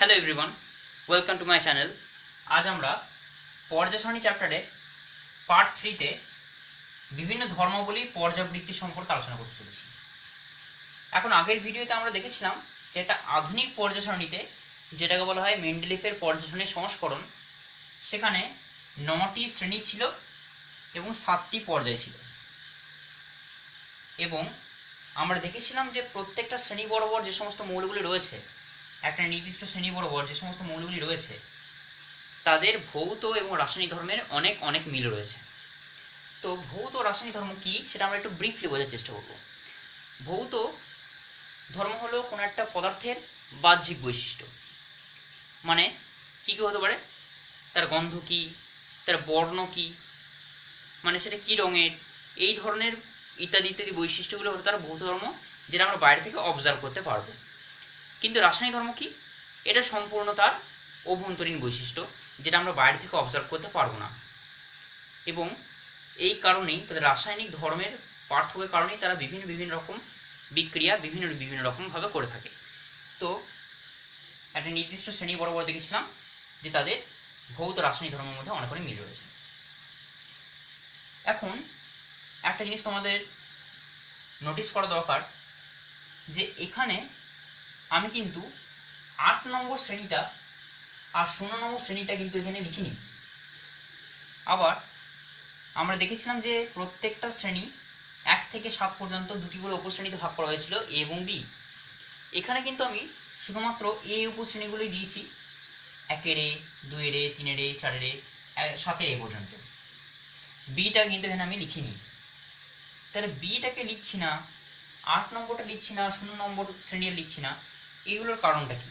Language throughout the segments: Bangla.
Hello everyone, welcome to my channel. আজ আমরা পর্যায় সারণী চ্যাপ্টারে পার্ট 3-তে বিভিন্ন ধর্মাবলী পর্যাবৃত্তি সম্পর্কে আলোচনা করতে চলেছি। এখন আগের ভিডিওতে আমরা দেখেছিলাম যে একটা আধুনিক পর্যায় সারণীতে, যেটাকে বলা হয় মেন্ডেলিফের পর্যায় সারণীর সংস্করণ, সেখানে 9টি শ্রেণী ছিল এবং 7টি পর্যায় ছিল। এবং আমরা দেখেছিলাম যে প্রত্যেকটা শ্রেণী বরাবর যে সমস্ত মৌলগুলি রয়েছে, একটা নির্দিষ্ট শ্রেণী বরাবর যে সমস্ত মৌলগুলি রয়েছে, তাদের ভৌত এবং রাসায়নিক ধর্মের অনেক অনেক মিল রয়েছে। তো ভৌত রাসায়নিক ধর্ম কি, সেটা আমরা একটু ব্রিফলি বোঝার চেষ্টা করব। ভৌত ধর্ম হলো কোনো একটা পদার্থের বাহ্যিক বৈশিষ্ট্য, মানে কী কী হতে পারে, তার গন্ধ কী, তার বর্ণ কী, মানে সেটা কী রঙের, এই ধরনের ইত্যাদি ইত্যাদি বৈশিষ্ট্যগুলো হলো তার ভৌত ধর্ম, যেটা আমরা বাইরে থেকে অবজার্ভ করতে পারবো। কিন্তু রাসায়নিক ধর্ম কি, এটা সম্পূর্ণ তার অভ্যন্তরীণ বৈশিষ্ট্য, যেটা আমরা বাইরে থেকে অবজার্ভ করতে পারবো না। এবং এই কারণেই তাদের রাসায়নিক ধর্মের পার্থক্যের কারণেই তারা বিভিন্ন বিভিন্ন রকম বিক্রিয়া বিভিন্ন বিভিন্ন রকমভাবে করে থাকে। তো একটা নির্দিষ্ট শ্রেণী বরাবর দেখেছিলাম যে তাদের ভৌত রাসায়নিক ধর্মের মধ্যে অনেক অনেক মিল রয়েছে। এখন একটা জিনিস তোমাদের নোটিস করা দরকার, যে এখানে আমি কিন্তু 8 নম্বর শ্রেণীটা আর 0 নম্বর শ্রেণীটা কিন্তু এখানে লিখিনি। আবার আমরা দেখেছিলাম যে প্রত্যেকটা শ্রেণী 1 থেকে 7 পর্যন্ত দুটি করে উপশ্রেণীতে ভাগ করা হয়েছিল, এ এবং বি। এখানে কিন্তু আমি শুধুমাত্র এ উপশ্রেণীগুলোই দিয়েছি, 1-এর এ, 2-এর এ, 3-এর এ, 4-এর এ, 7-এর এ পর্যন্ত। বিটা কিন্তু এখানে আমি লিখিনি। তাহলে বিটাকে লিখছি না, 8 নম্বরটা লিখছি না, 0 নম্বর শ্রেণী লিখছি না, এইগুলোর কারণটা কি?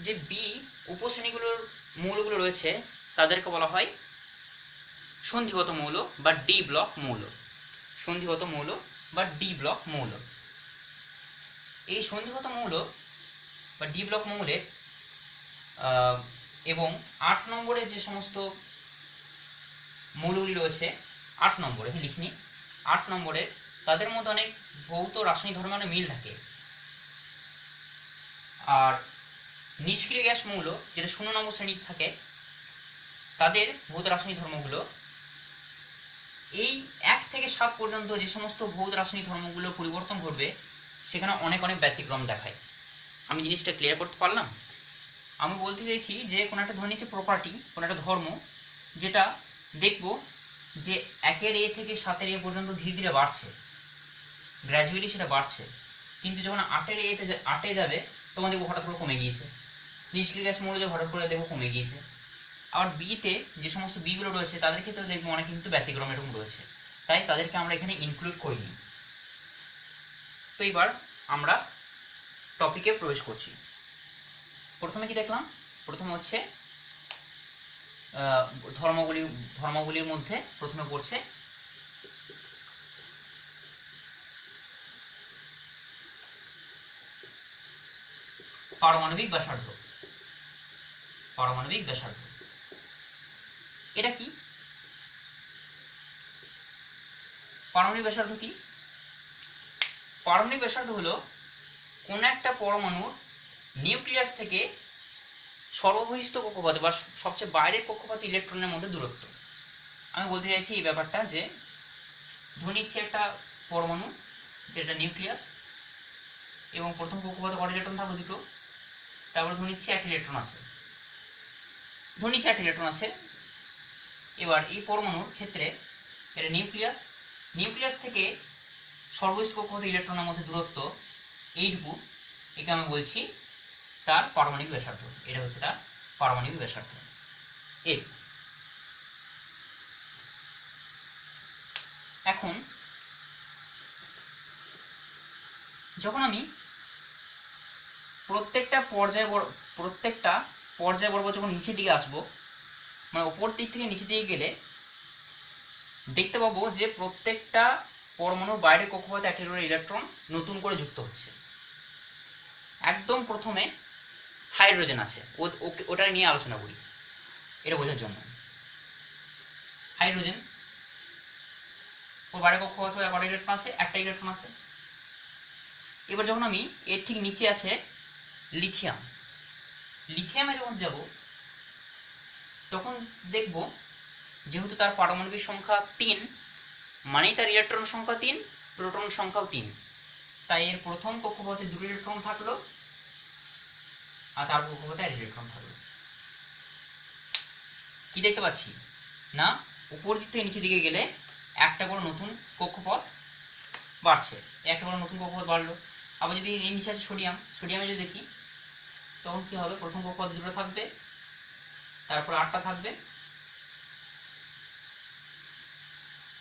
যে বি উপশ্রেণীগুলোর মৌলগুলো রয়েছে, তাদেরকে বলা হয় সন্ধিগত মৌল বা ডি ব্লক মৌল। সন্ধিগত মৌল বা ডি ব্লক মৌল। এই সন্ধিগত মৌল বা ডি ব্লক মৌলের এবং 8 নম্বরে যে সমস্ত মৌলগুলি রয়েছে, 8 নম্বরে লিখিনি, 8 নম্বরের তাদের মধ্যে অনেক ভৌত রাসায়নিক ধর্মের মিল থাকে। আর নিষ্ক্রিয় গ্যাস মৌল, যেটা 0 নম্বর শ্রেণীতে থাকে, তাদের ভৌত রাসায়নিক ধর্মগুলো এই 1 থেকে 7 পর্যন্ত যে সমস্ত ভৌত রাসায়নিক ধর্মগুলো পরিবর্তন ঘটবে, সেখানে অনেক অনেক ব্যতিক্রম দেখায়। আমি জিনিসটা ক্লিয়ার করতে পারলাম? আমি বলতে চাইছি যে কোনো একটা ধরে নিচ্ছে প্রপার্টি, কোনো একটা ধর্ম, যেটা দেখব যে 1-এর এ থেকে 7-এর এ পর্যন্ত ধীরে ধীরে বাড়ছে, গ্র্যাজুয়ালি সেটা বাড়ছে। কিন্তু যখন 8-এর এতে 8-এ যাবে, তখন দেখবো হঠাৎ করে কমে গিয়েছে। নিষ্ক্রিয় গ্যাস মৌল হঠাৎ করে দেখবো কমে গিয়েছে। আবার বিতে যে সমস্ত বিগুলো রয়েছে, তাদের ক্ষেত্রে দেখবো অনেক কিন্তু ব্যতিক্রম এরকম রয়েছে, তাই তাদেরকে আমরা এখানে ইনক্লুড করিনি। তো এবার আমরা টপিকে প্রবেশ করছি। প্রথমে কি দেখলাম? প্রথমে হচ্ছে ধর্মগুলির মধ্যে প্রথমে পড়ছে পারমাণবিক ব্যাসার্ধ। পারমাণবিক ব্যাসার্ধ এটা কি? পারমাণবিক ব্যাসার্ধ কি? পারমাণবিক ব্যাসার্ধ হলো কোন একটা পরমাণুর নিউক্লিয়াস থেকে সর্ববহিস্থ কক্ষপথে বা সবচেয়ে বাইরের কক্ষপথে ইলেকট্রনের মধ্যে দূরত্ব। আমি বলতে চাইছি এই ব্যাপারটা, যে ধরে নিচ্ছি একটা পরমাণু, যেটা নিউক্লিয়াস, এবং প্রথম কক্ষপথে কত ইলেকট্রন থাকবে? দুটো। তারপরে ধরে নিচ্ছি 1 ইলেকট্রন আছে, ধরে নিচ্ছি 1 ইলেকট্রন আছে। এবার এই পরমাণুর ক্ষেত্রে এটা নিউক্লিয়াস থেকে সর্ববহিস্থ কক্ষপথে ইলেকট্রনের মধ্যে দূরত্ব এইটুকু, একে আমি বলছি তার পারমাণবিক ব্যাসার্ধ। এটা হচ্ছে তার পারমাণবিক ব্যাসার্ধ। এখন যখন আমি প্রত্যেকটা পর্যায় বরাবর যখন নিচের দিকে আসবো, মানে ওপর দিক থেকে নিচের দিকে গেলে দেখতে পাবো যে প্রত্যেকটা পরমাণুর বাইরে কক্ষপথে 1 করে ইলেকট্রন নতুন করে যুক্ত হচ্ছে। একদম প্রথমে হাইড্রোজেন আছে, ওটা নিয়ে আলোচনা করি এটা বোঝার জন্য। হাইড্রোজেন ওর বাইরে কক্ষপথে কটা ইলেকট্রন আছে? 1টা ইলেকট্রন আছে। এবার যখন আমি এর ঠিক নিচে আছে লিথিয়াম, লিথিয়ামে যখন যাব তখন দেখব যেহেতু তার পারমাণবিক সংখ্যা 3, মানেই তার ইলেকট্রন সংখ্যা 3, প্রোটন সংখ্যাও 3, তাই এর প্রথম কক্ষপথে 2 ইলেকট্রন থাকলো আর তার কক্ষপথে 1 ইলেকট্রন থাকলো। কি দেখতে পাচ্ছি না, উপর দিক থেকে নিচের দিকে গেলে একটা করে নতুন কক্ষপথ বাড়ছে, একটা করে নতুন কক্ষপথ বাড়লো। আবার যদি এই নিচে আছে সোডিয়াম, সোডিয়ামে যদি দেখি তখন কি হবে, প্রথম কক্ষপথ 2টা থাকবে, তারপরে 8টা থাকবে,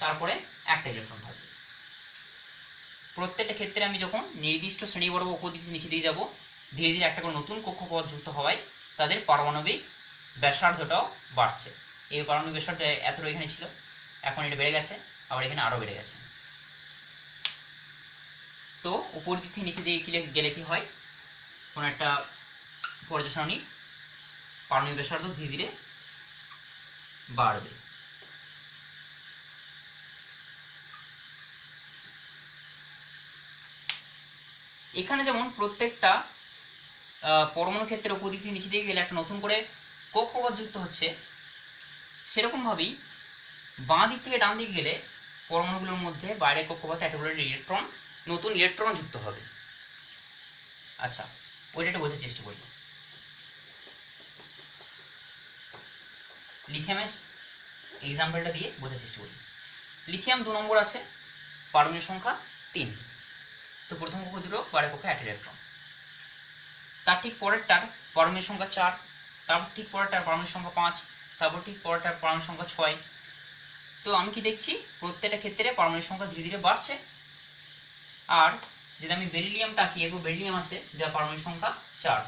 তারপরে 1টা ইলেকট্রন থাকবে। প্রত্যেকটা ক্ষেত্রে আমি যখন নির্দিষ্ট শ্রেণী বরাবর উপর দিকে নিচে দিয়ে যাব, ধীরে ধীরে একটা করে নতুন কক্ষপথ যুক্ত হওয়ায় তাদের পারমাণবিক ব্যাসার্ধটাও বাড়ছে। এই পারমাণবিক ব্যাসার্ধ এতটা এখানে ছিল, এখন এটা বেড়ে গেছে, আবার এখানে আরও বেড়ে গেছে। তো উপর দিক থেকে নিচে দিকে গেলে কি হয়, কোনো একটা পর্যায় সারণীর পারমাণবিক ব্যাসার্ধ ধীরে ধীরে বাড়বে। এখানে যেমন প্রত্যেকটা পরমাণু ক্ষেত্রের উপর দিক থেকে নিচে দিকে গেলে একটা নতুন করে কক্ষপথ যুক্ত হচ্ছে, সেরকমভাবেই বাঁ দিক থেকে ডান দিকে গেলে পরমাণুগুলোর মধ্যে বাইরের কক্ষপথে একটা করে ইলেকট্রন, নতুন ইলেকট্রন যুক্ত হবে। আচ্ছা, ওইটা একটু বোঝার চেষ্টা করি। লিথিয়ামের এক্সাম্পলটা দিয়ে বোঝার চেষ্টা করি। লিথিয়াম 2 নম্বর আছে, পারমাণবিক সংখ্যা 3, তো প্রথম কক্ষ 2, বাইরের কক্ষে 1 ইলেকট্রন। তার ঠিক পরেরটার পারমাণবিক সংখ্যা 4, তারপর ঠিক পরেরটার পারমাণবিক সংখ্যা 5, তারপর ঠিক পরেরটার পারমাণবিক সংখ্যা 6। তো আমি কি দেখছি, প্রত্যেকটা ক্ষেত্রে পারমাণবিক সংখ্যা ধীরে ধীরে বাড়ছে। আর যদি আমি বেরিলিয়াম তাকিয়ে, বেরিলিয়াম আছে যার পারমাণবিক সংখ্যা 4,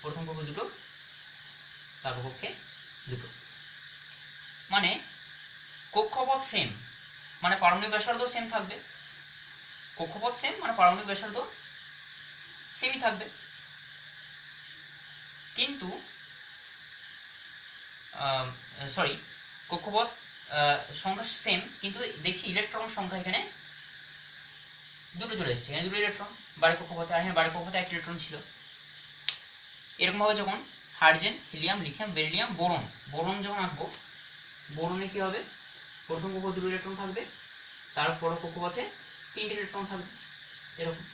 প্রথম কক্ষে 2, তারপর কক্ষে 2, মানে কক্ষপথ সেম, মানে পারমাণবিক ব্যাসার্ধ সেম থাকবে। কক্ষপথ সেম মানে পারমাণবিক ব্যাসার্ধ সেমই থাকবে, কিন্তু কক্ষপথ সংখ্যা সেম, কিন্তু দেখছি ইলেকট্রন সংখ্যা এখানে 2টো চলে এসেছে, এখানে 2টো ইলেকট্রন বাইরের কক্ষপথে, আর এখানে বাইরের কক্ষপথে 1 ইলেকট্রন ছিল। এরকমভাবে যখন hydrogen, helium, lithium, beryllium, boron, boron যখন আঁকবো, বোরনে কি হবে, প্রথম কক্ষপথে 2 ইলেকট্রন থাকবে, তারপর কক্ষপথে 3টে ইলেকট্রন থাকবে। এরকম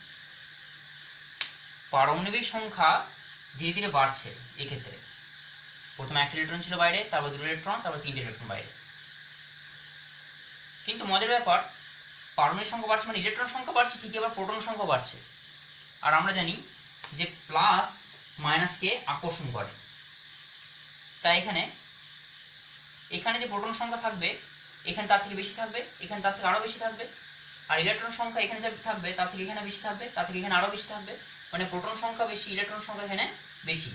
পারমাণবিক সংখ্যা ধীরে ধীরে বাড়ছে। এক্ষেত্রে প্রথমে 1 ইলেকট্রন ছিল বাইরে, তারপর 2 ইলেকট্রন, তারপর 3টে ইলেকট্রন বাইরে। কিন্তু মজার ব্যাপার, পারমাণবিক সংখ্যা বাড়ছে মানে ইলেকট্রন সংখ্যা বাড়ছে ঠিকই, আবার প্রোটন সংখ্যা বাড়ছে। আর আমরা জানি যে প্লাস মাইনাসকে আকর্ষণ করে, তাই এখানে যে প্রোটন সংখ্যা থাকবে এখানে তার থেকে বেশি থাকবে, এখানে তার থেকে আরও বেশি থাকবে, আর ইলেকট্রন সংখ্যা এখানে যা থাকবে তার থেকে এখানে বেশি থাকবে, তার থেকে এখানে আরও বেশি থাকবে। মানে প্রোটন সংখ্যা বেশি, ইলেকট্রন সংখ্যা এখানে বেশি।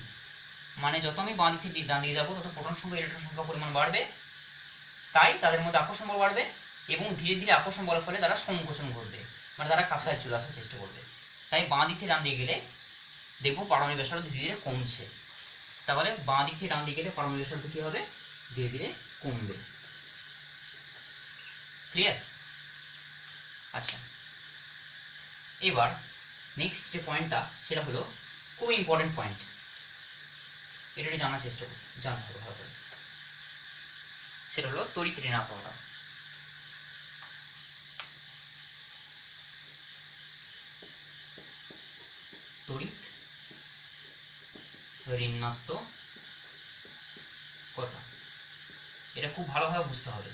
মানে যত আমি বাঁ দিক থেকে ডান দিকে যাবো তত প্রোটন সংখ্যা, ইলেকট্রন সংখ্যা পরিমাণ বাড়বে, তাই তাদের মধ্যে আকর্ষণ বল বাড়বে, এবং ধীরে ধীরে আকর্ষণ বলের ফলে তারা সংকোচন ঘটবে, মানে তারা কাছাকাছি চলে আসার চেষ্টা করবে। তাই বাঁ দিক থেকে ডান দিকে গেলে দেখবো পারমাণবিক ব্যাসার্ধ ধীরে ধীরে কমছে। তাহলে বাঁ দিক থেকে ডান দিকে গেলে পারমাণবিক ব্যাসার্ধ কি হবে, ধীরে ধীরে কমবে। ক্লিয়ার? আচ্ছা, এবার নেক্সট যে পয়েন্টটা সেটা হলো খুব ইম্পর্টেন্ট পয়েন্ট, এটা জানার চেষ্টা করুন, জানতে হবে ভালো করে। সেটা হলো তড়িৎ ঋণাত্মকতা। তড়িৎ ঋণাত্মকতা, এটা খুব ভালোভাবে বুঝতে হবে।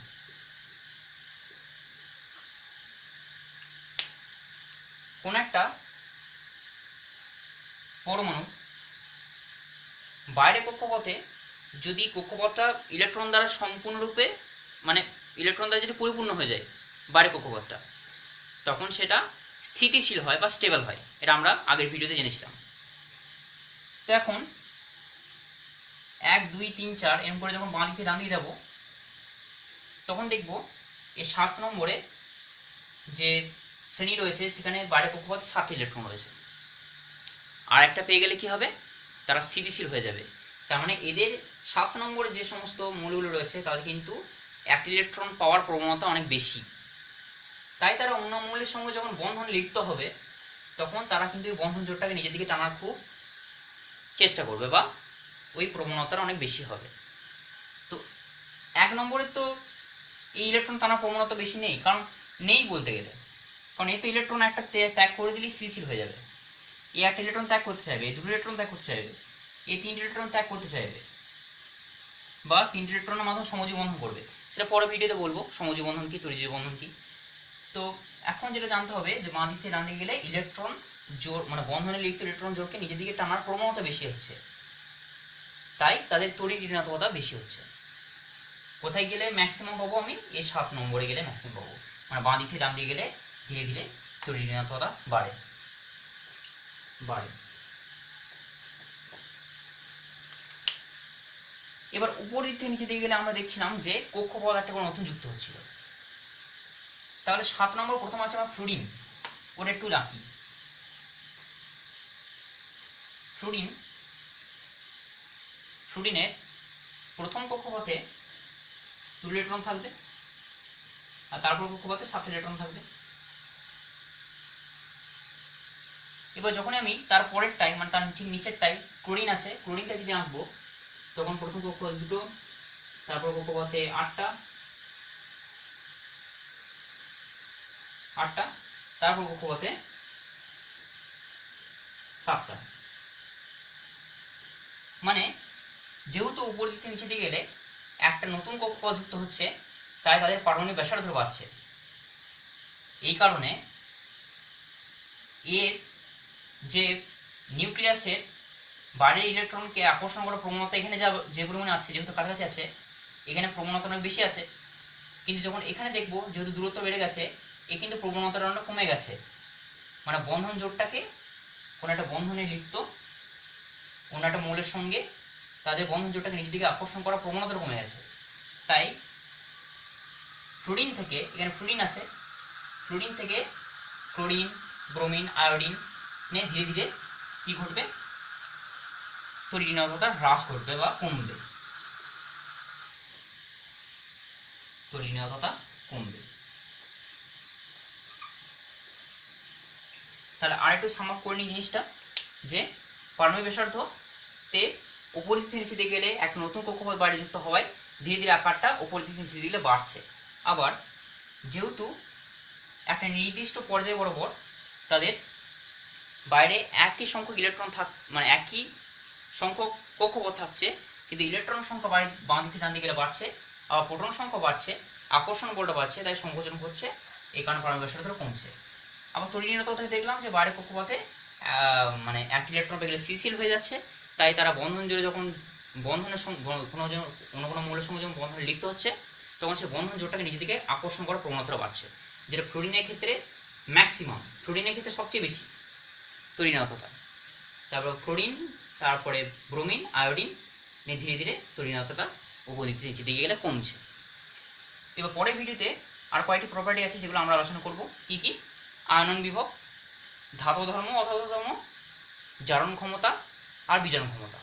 কোন একটা পরমাণু বাইরে কক্ষপথে যদি কক্ষপথটা ইলেকট্রন দ্বারা সম্পূর্ণরূপে, মানে ইলেকট্রন দ্বারা যদি পরিপূর্ণ হয়ে যায় বাইরে কক্ষপথটা, তখন সেটা স্থিতিশীল হয় বা স্টেবল হয়, এটা আমরা আগের ভিডিওতে জেনেছিলাম। তো এখন 1, 2, 3, 4 এরকম করে যখন বাঁ দিকে ডান দিকে যাবো, তখন দেখব এই 7 নম্বরে যে শ্রেণী রয়েছে সেখানে বাইরে কক্ষপথে 7 ইলেকট্রন রয়েছে। আর একটা পেয়ে গেলে কি হবে, তারা স্থিতিশীল হয়ে যাবে। তার মানে এদের 7 নম্বরে যে সমস্ত মৌলগুলো রয়েছে তাদের কিন্তু 1 ইলেকট্রন পাওয়ার প্রবণতা অনেক বেশি, তাই তারা অন্য মৌলের সঙ্গে যখন বন্ধন লিপ্ত হবে তখন তারা কিন্তু এই বন্ধন জোটটাকে নিজের দিকে টানার খুব চেষ্টা করবে বা ওই প্রবণতাটা অনেক বেশি হবে। তো 1 নম্বরে তো এই ইলেকট্রন টানার প্রবণতা বেশি নেই, কারণ নেই বলতে গেলে, কারণ এই তো ইলেকট্রন একটা ত্যাগ করে দিলেই স্থিতিশীল হয়ে যাবে। এই একটা ইলেকট্রন ত্যাগ করতে চাইবে, এই দুটো ইলেকট্রন ত্যাগ করতে চাইবে, এই 3টে ইলেকট্রন ত্যাগ করতে চাইবে, বা 3টে ইলেকট্রনের মাধ্যমে সমযোজী বন্ধন করবে। সেটা পরে ভিডিওতে বলবো সমযোজী বন্ধন কি, তড়িৎ বন্ধন কি। তো এখন যেটা জানতে হবে যে বাঁ দিক থেকে ডান দিকে গেলে ইলেকট্রন জোর, মানে বন্ধনে লিপ্ত ইলেকট্রন জোরকে নিজের দিকে টানার প্রবণতা বেশি হচ্ছে, তাই তাদের তড়িৎ ঋণাত্মকতা বেশি হচ্ছে। কোথায় গেলে ম্যাক্সিমাম পাবো আমি? এই 7 নম্বরে গেলে ম্যাক্সিমাম পাবো, মানে বাঁ দিক থেকে ডান দিকে গেলে ধীরে ধীরে তড়িৎ ঋণাত্মকতা বাড়ে। এবার উপর দিক থেকে নিচে দিকে গেলে আমরা দেখছিলাম যে কক্ষপথ একটা করে নতুন যুক্ত হচ্ছিল। তাহলে 7 নম্বর প্রথম আছে আমার ফ্লুরিন, ওটা একটু রাখি। ফ্লুরিনের প্রথম কক্ষপথে 2 ইলেকট্রন থাকবে, আর তারপর কক্ষপথে 7 ইলেকট্রন থাকবে। এবার যখন আমি তার পরের টাই, মানে তার ঠিক নিচের টাই ক্লোরিন আছে, ক্লোরিনটা যদি আঁকবো, তখন প্রথম কক্ষপথে 2, তারপর কক্ষপথে 8টা, তারপর কক্ষপথে 7টা। মানে যেহেতু উপর দিক থেকে নিচে দিকে গেলে একটা নতুন কক্ষপথ যুক্ত হচ্ছে, তাই তাদের পারমাণবিক ব্যাসার্ধ বাড়ছে। এই কারণে এর যে নিউক্লিয়াসের বাইরের ইলেকট্রনকে আকর্ষণ করার প্রবণতা এখানে যে পরিমাণে আছে, যেহেতু কাছাকাছি আছে, এখানে প্রবণতা অনেক বেশি আছে। কিন্তু যখন এখানে দেখবো, যেহেতু দূরত্ব বেড়ে গেছে, এ কিন্তু প্রবণতাটা অনেক কমে গেছে। মানে বন্ধন জোটটাকে কোনো একটা বন্ধনে লিপ্ত অন্য একটা মৌলের সঙ্গে তাদের বন্ধন জোটটাকে নিজের দিকে আকর্ষণ করার প্রবণতা কমে গেছে। তাই ফ্লুরিন থেকে, এখানে ফ্লুরিন আছে, ফ্লুরিন থেকে ক্লোরিন, ব্রোমিন, আয়োডিন নিয়ে ধীরে ধীরে কি ঘটবে? তড়িৎ ঋণাত্মকতা হ্রাস ঘটবে বা কমবে, তড়িৎ ঋণাত্মকতা কমবে। তাহলে আরেকটু সাম আপ করে নিই জিনিসটা, যে পারমাণবিক ব্যাসার্ধতে উপর দিক থেকে নিচে দিকে গেলে একটা নতুন কক্ষপথ বাইরে যুক্ত হওয়ায় ধীরে ধীরে আকারটা উপর দিক থেকে নিচে দিকে বাড়ছে। আবার যেহেতু একটা নির্দিষ্ট পর্যায় বরাবর তাদের বাইরে একই সংখ্যক ইলেকট্রন মানে একই সংখ্যক কক্ষপথ থাকছে, কিন্তু ইলেকট্রন সংখ্যা বাঁ দিক থেকে ডান দিকে গেলে বাড়ছে, আবার প্রোটন সংখ্যা বাড়ছে, আকর্ষণ বলটা বাড়ছে, তাই সংকোচন হচ্ছে, এই কারণে পারমাণবিক ব্যাসার্ধ কমছে। আবার তড়িৎ ঋণাত্মকতা থেকে দেখলাম যে বাইরের কক্ষপথে মানে এক ইলেকট্রন পেয়ে গেলে স্থিতিশীল হয়ে যাচ্ছে, তাই তারা বন্ধন জুড়ে যখন বন্ধনের কোনো মৌলের সঙ্গে যখন বন্ধনে লিপ্ত হচ্ছে, তখন সে বন্ধন জোটটাকে নিজের দিকে আকর্ষণ করার প্রবণতা বাড়ছে, যেটা ফ্লুরিনের ক্ষেত্রে ম্যাক্সিমাম, ফ্লুরিনের ক্ষেত্রে সবচেয়ে বেশি তড়িৎ ঋণাত্মকতা। তারপর ক্লোরিন, তারপরে ব্রোমিন, আয়োডিন নিয়ে ধীরে ধীরে তড়িৎ ঋণাত্মকতা উপর দিক থেকে নিচে দিকে গেলে কমছে। এবার পরের ভিডিওতে আর কয়েকটি প্রপার্টি আছে যেগুলো আমরা আলোচনা করব। কি কি? আয়নন বিভব, ধাতব ধর্ম, অধাতব ধর্ম, জারণ ক্ষমতা আর বিজারণ ক্ষমতা।